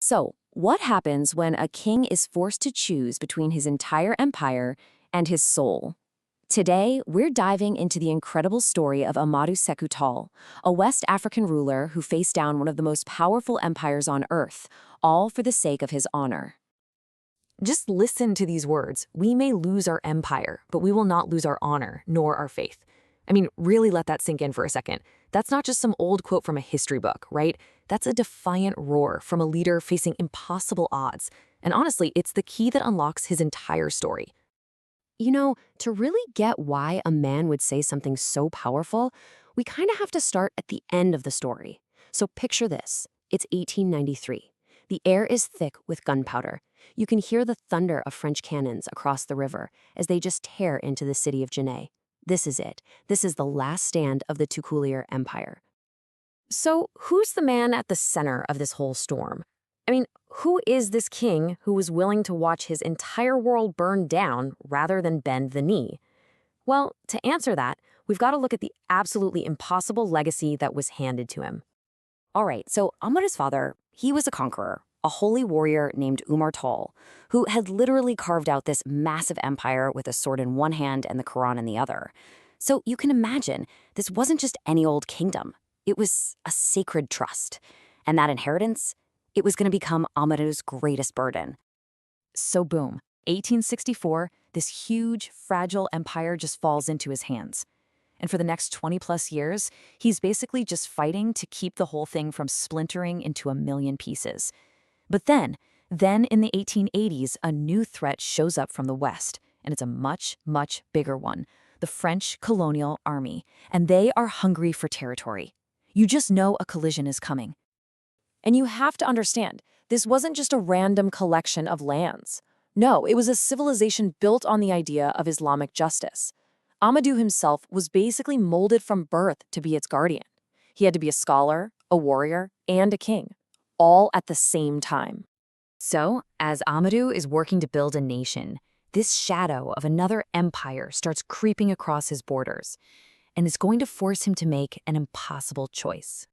So, what happens when a king is forced to choose between his entire empire and his soul? Today, we're diving into the incredible story of Ahmadou Sekou Tall, a West African ruler who faced down one of the most powerful empires on earth, all for the sake of his honor. Just listen to these words. We may lose our empire, but we will not lose our honor, nor our faith. I mean, really let that sink in for a second. That's not just some old quote from a history book, right? That's a defiant roar from a leader facing impossible odds. And honestly, it's the key that unlocks his entire story. You know, to really get why a man would say something so powerful, we kind of have to start at the end of the story. So picture this. It's 1893. The air is thick with gunpowder. You can hear the thunder of French cannons across the river as they just tear into the city of Jihad. This is it. This is the last stand of the Toucouleur Empire. So who's the man at the center of this whole storm? I mean, who is this king who was willing to watch his entire world burn down rather than bend the knee? Well, to answer that, we've got to look at the absolutely impossible legacy that was handed to him. All right, so Ahmadou's father, he was a conqueror, a holy warrior named Umar Tall, who had literally carved out this massive empire with a sword in one hand and the Quran in the other. So you can imagine, this wasn't just any old kingdom. It was a sacred trust. And that inheritance, it was going to become Ahmadou's greatest burden. So boom, 1864, this huge, fragile empire just falls into his hands. And for the next 20-plus years, he's basically just fighting to keep the whole thing from splintering into a million pieces. But then in the 1880s, a new threat shows up from the West, and it's a much, much bigger one, the French colonial army, and they are hungry for territory. You just know a collision is coming. And you have to understand, this wasn't just a random collection of lands. No, it was a civilization built on the idea of Islamic justice. Ahmadou himself was basically molded from birth to be its guardian. He had to be a scholar, a warrior, and a king, all at the same time. So, as Ahmadou is working to build a nation, this shadow of another empire starts creeping across his borders, and it's going to force him to make an impossible choice.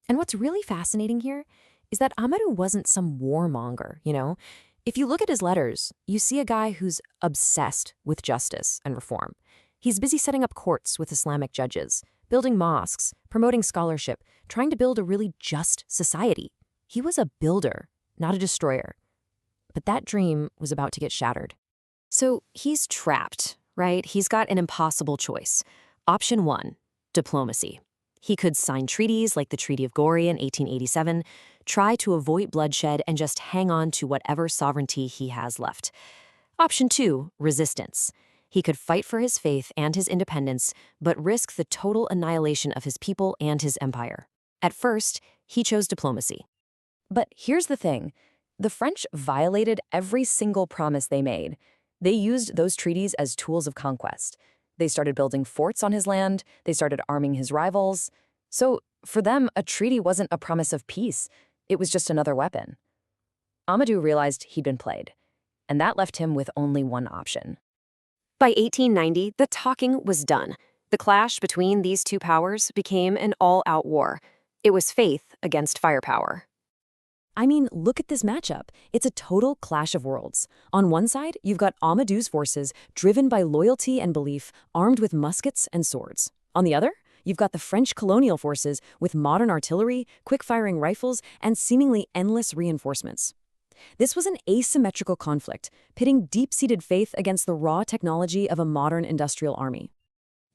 And what's really fascinating here is that Ahmadou wasn't some warmonger, you know? If you look at his letters, you see a guy who's obsessed with justice and reform. He's busy setting up courts with Islamic judges, building mosques, promoting scholarship, trying to build a really just society. He was a builder, not a destroyer. But that dream was about to get shattered. So he's trapped, right? He's got an impossible choice. Option 1, diplomacy. He could sign treaties like the Treaty of Goree in 1887, try to avoid bloodshed, and just hang on to whatever sovereignty he has left. Option 2, resistance. He could fight for his faith and his independence, but risk the total annihilation of his people and his empire. At first, he chose diplomacy. But here's the thing. The French violated every single promise they made. They used those treaties as tools of conquest. They started building forts on his land. They started arming his rivals. So for them, a treaty wasn't a promise of peace. It was just another weapon. Ahmadou realized he'd been played, and that left him with only one option. By 1890, the talking was done. The clash between these two powers became an all-out war. It was faith against firepower. I mean, look at this matchup. It's a total clash of worlds. On one side, you've got Ahmadou's forces, driven by loyalty and belief, armed with muskets and swords. On the other, you've got the French colonial forces with modern artillery, quick-firing rifles, and seemingly endless reinforcements. This was an asymmetrical conflict, pitting deep-seated faith against the raw technology of a modern industrial army.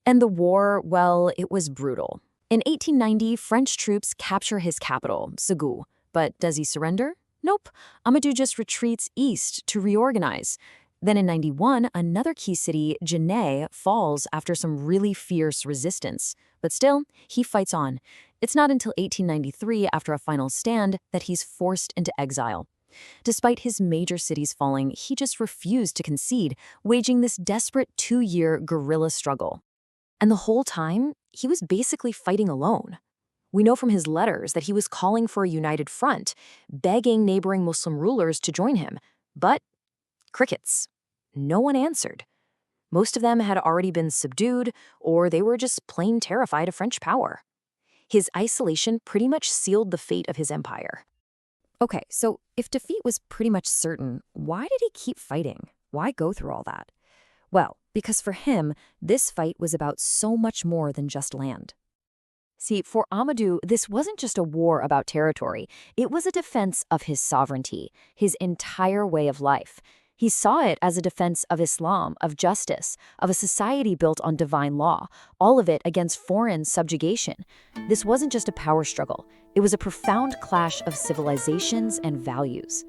And the war, well, it was brutal. In 1890, French troops capture his capital, Ségou. But does he surrender? Nope. Ahmadou just retreats east to reorganize. Then in 91, another key city, Jihad, falls after some really fierce resistance. But still, he fights on. It's not until 1893, after a final stand, that he's forced into exile. Despite his major cities falling, he just refused to concede, waging this desperate 2-year guerrilla struggle. And the whole time, he was basically fighting alone. We know from his letters that he was calling for a united front, begging neighboring Muslim rulers to join him. But crickets. No one answered. Most of them had already been subdued, or they were just plain terrified of French power. His isolation pretty much sealed the fate of his empire. Okay, so if defeat was pretty much certain, why did he keep fighting? Why go through all that? Well, because for him, this fight was about so much more than just land. See, for Ahmadou, this wasn't just a war about territory. It was a defense of his sovereignty, his entire way of life. He saw it as a defense of Islam, of justice, of a society built on divine law, all of it against foreign subjugation. This wasn't just a power struggle. It was a profound clash of civilizations and values.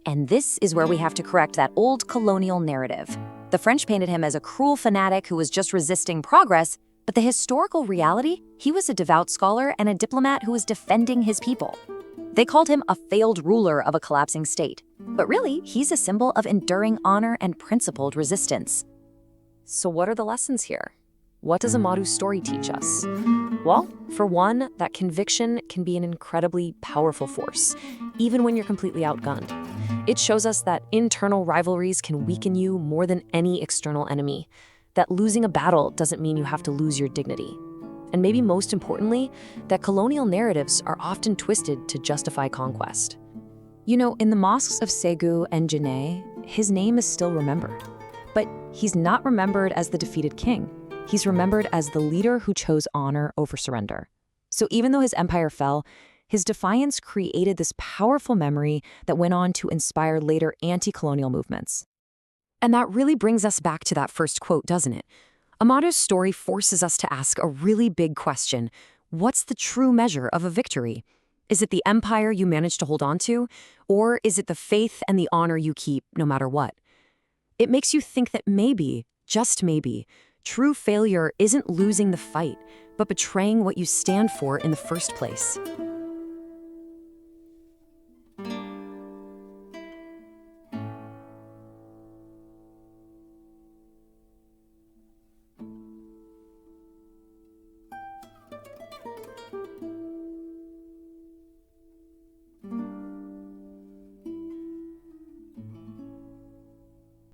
And this is where we have to correct that old colonial narrative. The French painted him as a cruel fanatic who was just resisting progress, but the historical reality, he was a devout scholar and a diplomat who was defending his people. They called him a failed ruler of a collapsing state. But really, he's a symbol of enduring honor and principled resistance. So what are the lessons here? What does Ahmadou's story teach us? Well, for one, that conviction can be an incredibly powerful force, even when you're completely outgunned. It shows us that internal rivalries can weaken you more than any external enemy, that losing a battle doesn't mean you have to lose your dignity. And maybe most importantly, that colonial narratives are often twisted to justify conquest. You know, in the mosques of Ségou and Djenné, his name is still remembered. But he's not remembered as the defeated king. He's remembered as the leader who chose honor over surrender. So even though his empire fell, his defiance created this powerful memory that went on to inspire later anti-colonial movements. And that really brings us back to that first quote, doesn't it? Ahmadou's story forces us to ask a really big question. What's the true measure of a victory? Is it the empire you manage to hold on to? Or is it the faith and the honor you keep no matter what? It makes you think that maybe, just maybe, true failure isn't losing the fight, but betraying what you stand for in the first place.